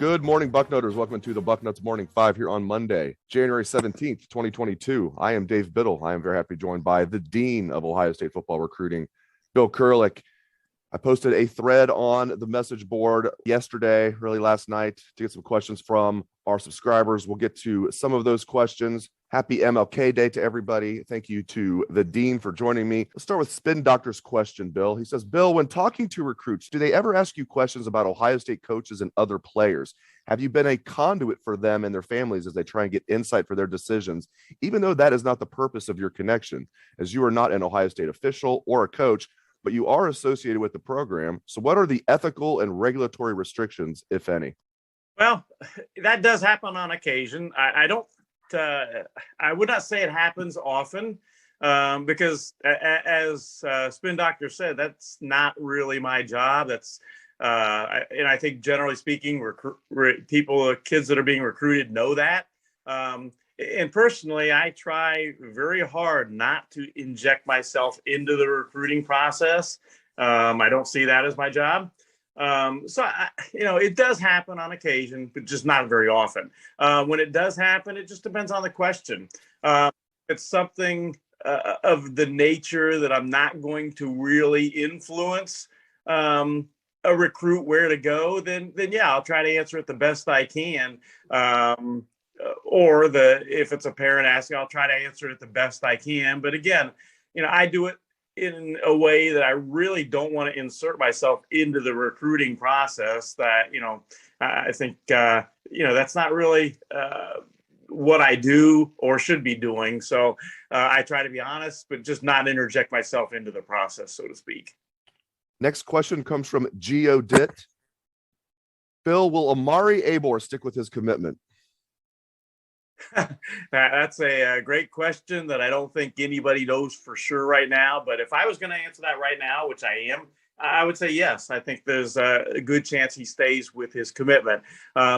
Good morning, Bucknoters. Welcome to the Bucknuts Morning 5 here on Monday, January 17th, 2022. I am Dave Biddle. I am very happy joined by the Dean of Ohio State football recruiting, Bill Kurelic. I posted a thread on the message board yesterday, really last night, to get some questions from our subscribers. We'll get to some of those questions. Happy MLK Day to everybody. Thank you to the Dean for joining me. Let's start with Spin Doctor's question, Bill. He says, Bill, when talking to recruits, do they ever ask you questions about Ohio State coaches and other players? Have you been a conduit for them and their families as they try and get insight for their decisions, even though that is not the purpose of your connection, as you are not an Ohio State official or a coach, but you are associated with the program? So what are the ethical and regulatory restrictions, if any? Well, that does happen on occasion. I would not say it happens often because as Spin Doctor said, that's not really my job. That's and I think generally speaking, kids that are being recruited know that. And personally, I try very hard not to inject myself into the recruiting process. I don't see that as my job. It does happen on occasion, but just not very often. When it does happen, it just depends on the question. It's something of the nature that I'm not going to really influence a recruit where to go, then yeah, I'll try to answer it the best I can. If it's a parent asking, I'll try to answer it the best I can. But again, I do it in a way that I really don't want to insert myself into the recruiting process. That, I think, that's not really what I do or should be doing. So I try to be honest, but just not interject myself into the process, so to speak. Next question comes from Geo Dit. Bill, will Omari Abor stick with his commitment? That's a great question that I don't think anybody knows for sure right now. But if I was going to answer that right now, which I am, I would say yes. I think there's a good chance he stays with his commitment.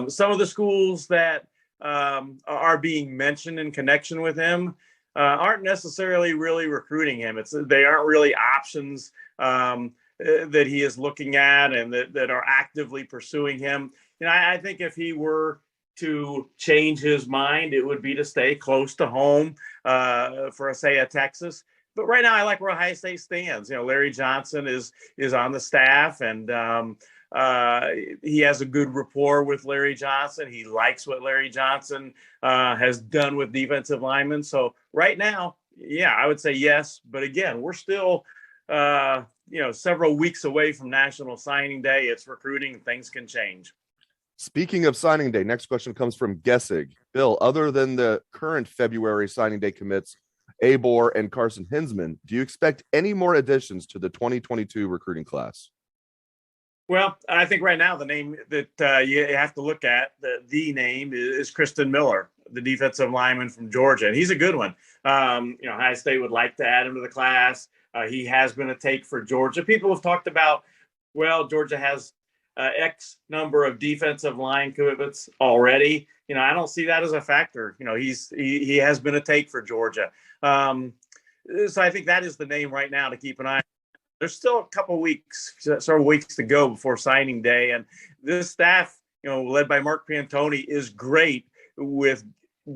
Some of the schools that are being mentioned in connection with him aren't necessarily really recruiting him. They aren't really options that he is looking at and that are actively pursuing him. I think if he were to change his mind, it would be to stay close to home for, say, a Texas. But right now, I like where Ohio State stands. Larry Johnson is on the staff, and he has a good rapport with Larry Johnson. He likes what Larry Johnson has done with defensive linemen. So right now, yeah, I would say yes. But again, we're still several weeks away from National Signing Day. It's recruiting, and things can change. Speaking of signing day, next question comes from Gessig. Bill, other than the current February signing day commits, Abor and Carson Hinsman, do you expect any more additions to the 2022 recruiting class? Well, I think right now the name that you have to look at, the name is Christen Miller, the defensive lineman from Georgia, and he's a good one. Ohio State would like to add him to the class. He has been a take for Georgia. People have talked about, well, Georgia has X number of defensive line commitments already. I don't see that as a factor. He has been a take for Georgia. So I think that is the name right now to keep an eye on. There's still several weeks to go before signing day. And this staff, led by Mark Pantoni, is great with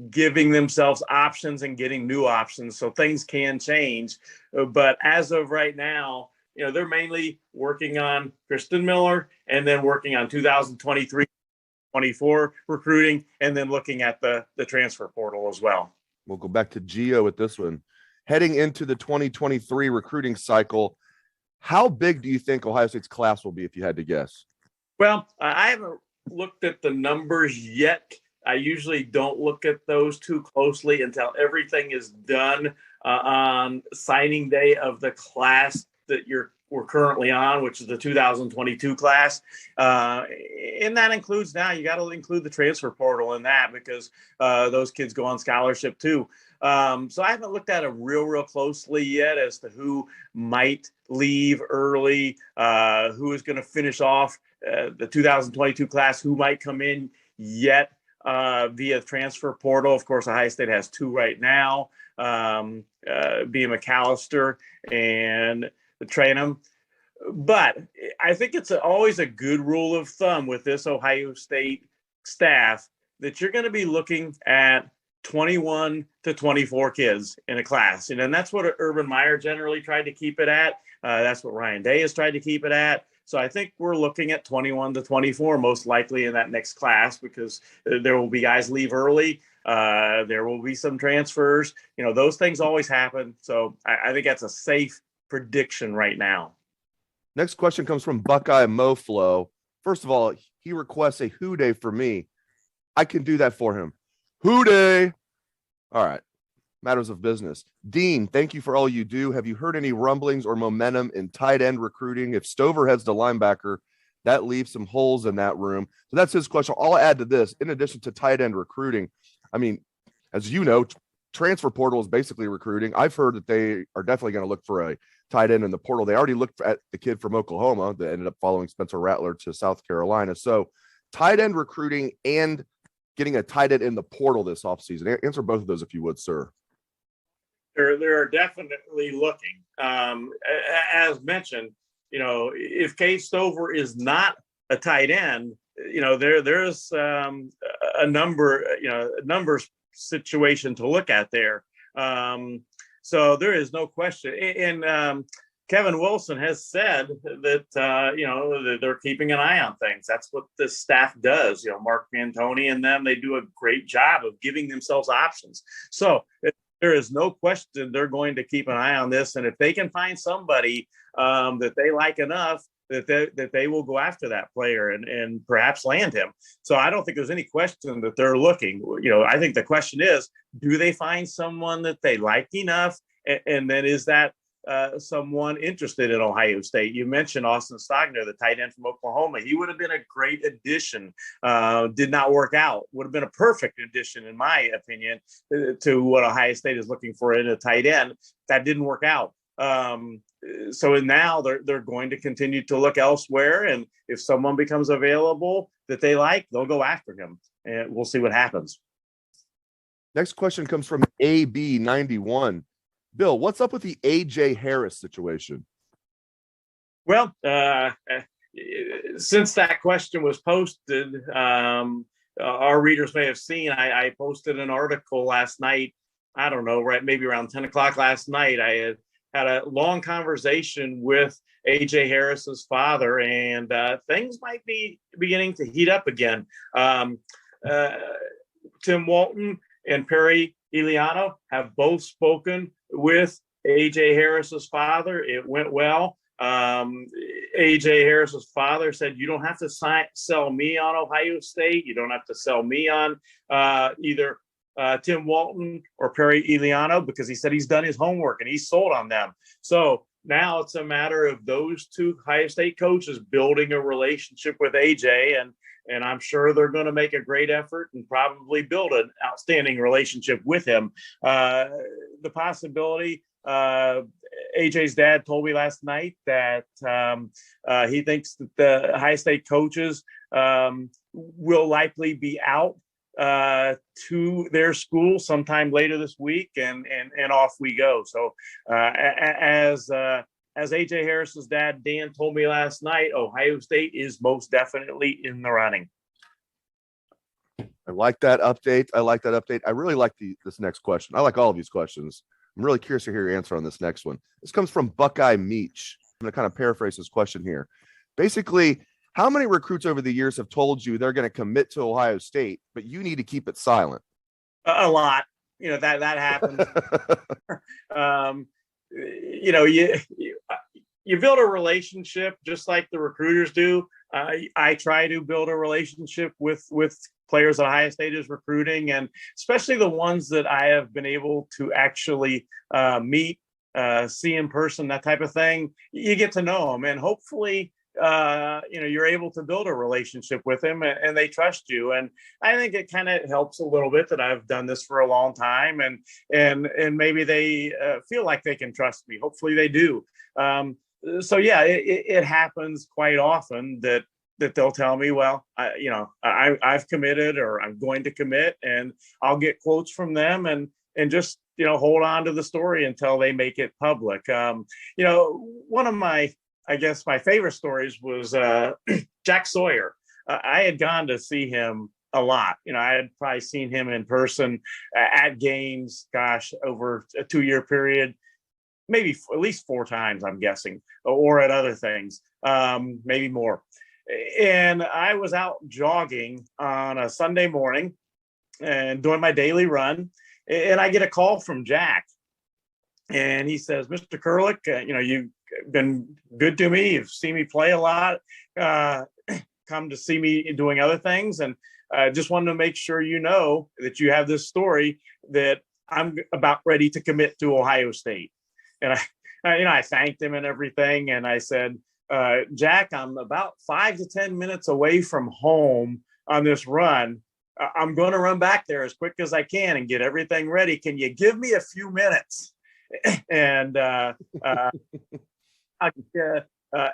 giving themselves options and getting new options. So things can change. But as of right now, they're mainly working on Christen Miller and then working on 2023-24 recruiting, and then looking at the transfer portal as well. We'll go back to Geo with this one. Heading into the 2023 recruiting cycle, how big do you think Ohio State's class will be, if you had to guess? Well, I haven't looked at the numbers yet. I usually don't look at those too closely until everything is done on signing day of the class that we're currently on, which is the 2022 class. And that includes, now you got to include the transfer portal in that, because those kids go on scholarship too. So I haven't looked at it real closely yet as to who might leave early, who is going to finish off the 2022 class, who might come in yet via transfer portal. Of course, Ohio State has two right now, being McAllister and Trainum. But I think it's always a good rule of thumb with this Ohio State staff that you're going to be looking at 21 to 24 kids in a class. And that's what Urban Meyer generally tried to keep it at. That's what Ryan Day has tried to keep it at. So I think we're looking at 21 to 24 most likely in that next class, because there will be guys leave early. There will be some transfers. Those things always happen. So I think that's a safe prediction right now. Next question comes from Buckeye Moflo. First of all, he requests a Who Day for me. I can do that for him. Who Day. All right. Matters of business. Dean, thank you for all you do. Have you heard any rumblings or momentum in tight end recruiting? If Stover heads to linebacker, that leaves some holes in that room. So that's his question. I'll add to this, in addition to tight end recruiting, I mean, as you know, transfer portal is basically recruiting. I've heard that they are definitely going to look for a tight end in the portal. They already looked at the kid from Oklahoma that ended up following Spencer Rattler to South Carolina. So tight end recruiting and getting a tight end in the portal this offseason. Answer both of those if you would, sir. They're definitely looking. As mentioned, if Cade Stover is not a tight end, there's a numbers situation to look at there. So there is no question. And Kevin Wilson has said that, that they're keeping an eye on things. That's what the staff does. Mark Pantoni and them, they do a great job of giving themselves options. So there is no question they're going to keep an eye on this. And if they can find somebody that they like enough, that they will go after that player and perhaps land him. So I don't think there's any question that they're looking. I think the question is, do they find someone that they like enough? And then is that someone interested in Ohio State? You mentioned Austin Stogner, the tight end from Oklahoma. He would have been a great addition. Did not work out. Would have been a perfect addition, in my opinion, to what Ohio State is looking for in a tight end. That didn't work out. So now they're going to continue to look elsewhere. And if someone becomes available that they like, they'll go after him. And we'll see what happens. Next question comes from AB91. Bill, what's up with the AJ Harris situation? Well, since that question was posted, our readers may have seen, I posted an article last night. I don't know, right? Maybe around 10 o'clock last night. I had a long conversation with AJ Harris's father, and things might be beginning to heat up again. Tim Walton and Perry Eliano have both spoken with AJ Harris's father. It went well. AJ Harris's father said, you don't have to sell me on Ohio State. You don't have to sell me on either Tim Walton or Perry Eliano, because he said he's done his homework and he's sold on them. So now it's a matter of those two Ohio State coaches building a relationship with AJ, and I'm sure they're going to make a great effort and probably build an outstanding relationship with him. The possibility, AJ's dad told me last night that he thinks that the Ohio State coaches will likely be out to their school sometime later this week, and off we go. So as AJ Harris's dad, Dan, told me last night, Ohio State is most definitely in the running. I like that update. I really like this next question. I like all of these questions. I'm really curious to hear your answer on this next one. This comes from Buckeye Meach. I'm going to kind of paraphrase this question here. Basically, how many recruits over the years have told you they're going to commit to Ohio State, but you need to keep it silent? A lot. That happens. You build a relationship just like the recruiters do. I try to build a relationship with players that Ohio State is recruiting, and especially the ones that I have been able to actually meet, see in person, that type of thing. You get to know them, and hopefully you're able to build a relationship with them, and they trust you. And I think it kind of helps a little bit that I've done this for a long time, and maybe they feel like they can trust me. Hopefully they do. So yeah, it happens quite often that they'll tell me, well, I've committed, or I'm going to commit, and I'll get quotes from them and just, hold on to the story until they make it public. One of my favorite stories was Jack Sawyer. I had gone to see him a lot. I had probably seen him in person at games, gosh, over a 2-year period, maybe at least 4 times, I'm guessing, or at other things, maybe more. And I was out jogging on a Sunday morning and doing my daily run, and I get a call from Jack. And he says, "Mr. Kurelic, you've been good to me. You've seen me play a lot, come to see me doing other things. And just wanted to make sure you know that you have this story that I'm about ready to commit to Ohio State." And I thanked him and everything. And I said, "Jack, I'm about 5 to 10 minutes away from home on this run. I'm going to run back there as quick as I can and get everything ready. Can you give me a few minutes?" And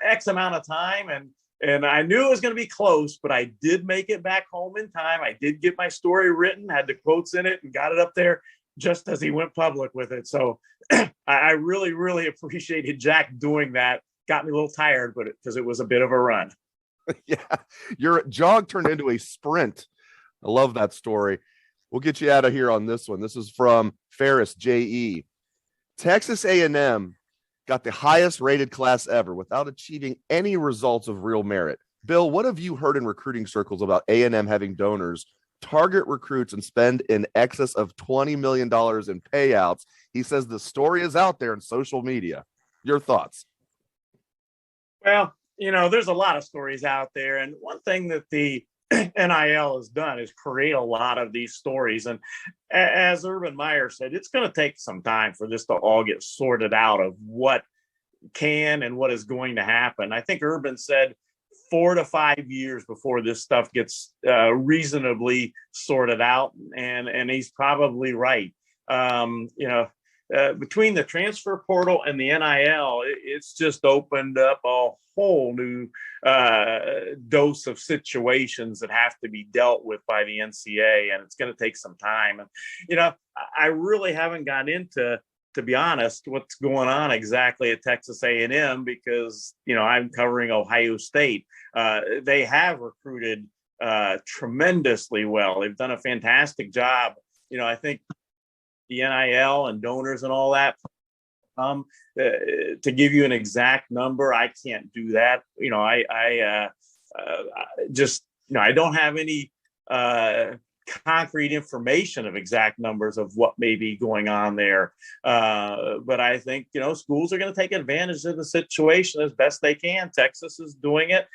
X amount of time. And I knew it was going to be close, but I did make it back home in time. I did get my story written, had the quotes in it, and got it up there just as he went public with it. So I really, really appreciated Jack doing that. Got me a little tired, but because it was a bit of a run. Yeah, your jog turned into a sprint. I love that story. We'll get you out of here on this one. This is from Ferris J.E. Texas A&M got the highest rated class ever without achieving any results of real merit. Bill, what have you heard in recruiting circles about A&M having donors target recruits and spend in excess of $20 million in payouts? He says the story is out there in social media. Your thoughts? Well, there's a lot of stories out there. And one thing that the NIL has done is create a lot of these stories. And as Urban Meyer said, it's going to take some time for this to all get sorted out of what can and what is going to happen. I think Urban said 4 to 5 years before this stuff gets reasonably sorted out. And he's probably right. Between the transfer portal and the NIL, it's just opened up a whole new dose of situations that have to be dealt with by the NCAA, and it's going to take some time. And, I really haven't got into, to be honest, what's going on exactly at Texas A&M because, I'm covering Ohio State. They have recruited tremendously well. They've done a fantastic job. I think the NIL and donors and all that. To give you an exact number, I can't do that. I don't have any concrete information of exact numbers of what may be going on there. But I think, schools are going to take advantage of the situation as best they can. Texas is doing it.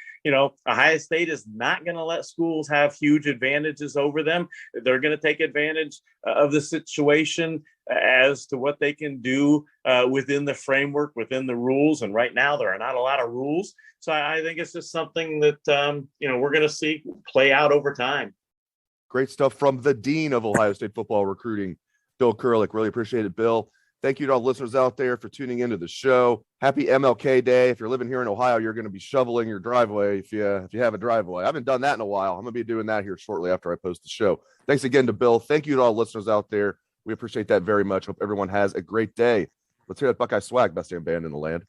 Ohio State is not going to let schools have huge advantages over them. They're going to take advantage of the situation as to what they can do within the framework, within the rules. And right now, there are not a lot of rules. So I think it's just something that, we're going to see play out over time. Great stuff from the Dean of Ohio State football recruiting, Bill Kurelic. Really appreciate it, Bill. Thank you to all listeners out there for tuning into the show. Happy MLK Day. If you're living here in Ohio, you're going to be shoveling your driveway if you have a driveway. I haven't done that in a while. I'm going to be doing that here shortly after I post the show. Thanks again to Bill. Thank you to all listeners out there. We appreciate that very much. Hope everyone has a great day. Let's hear that Buckeye swag, best damn band in the land.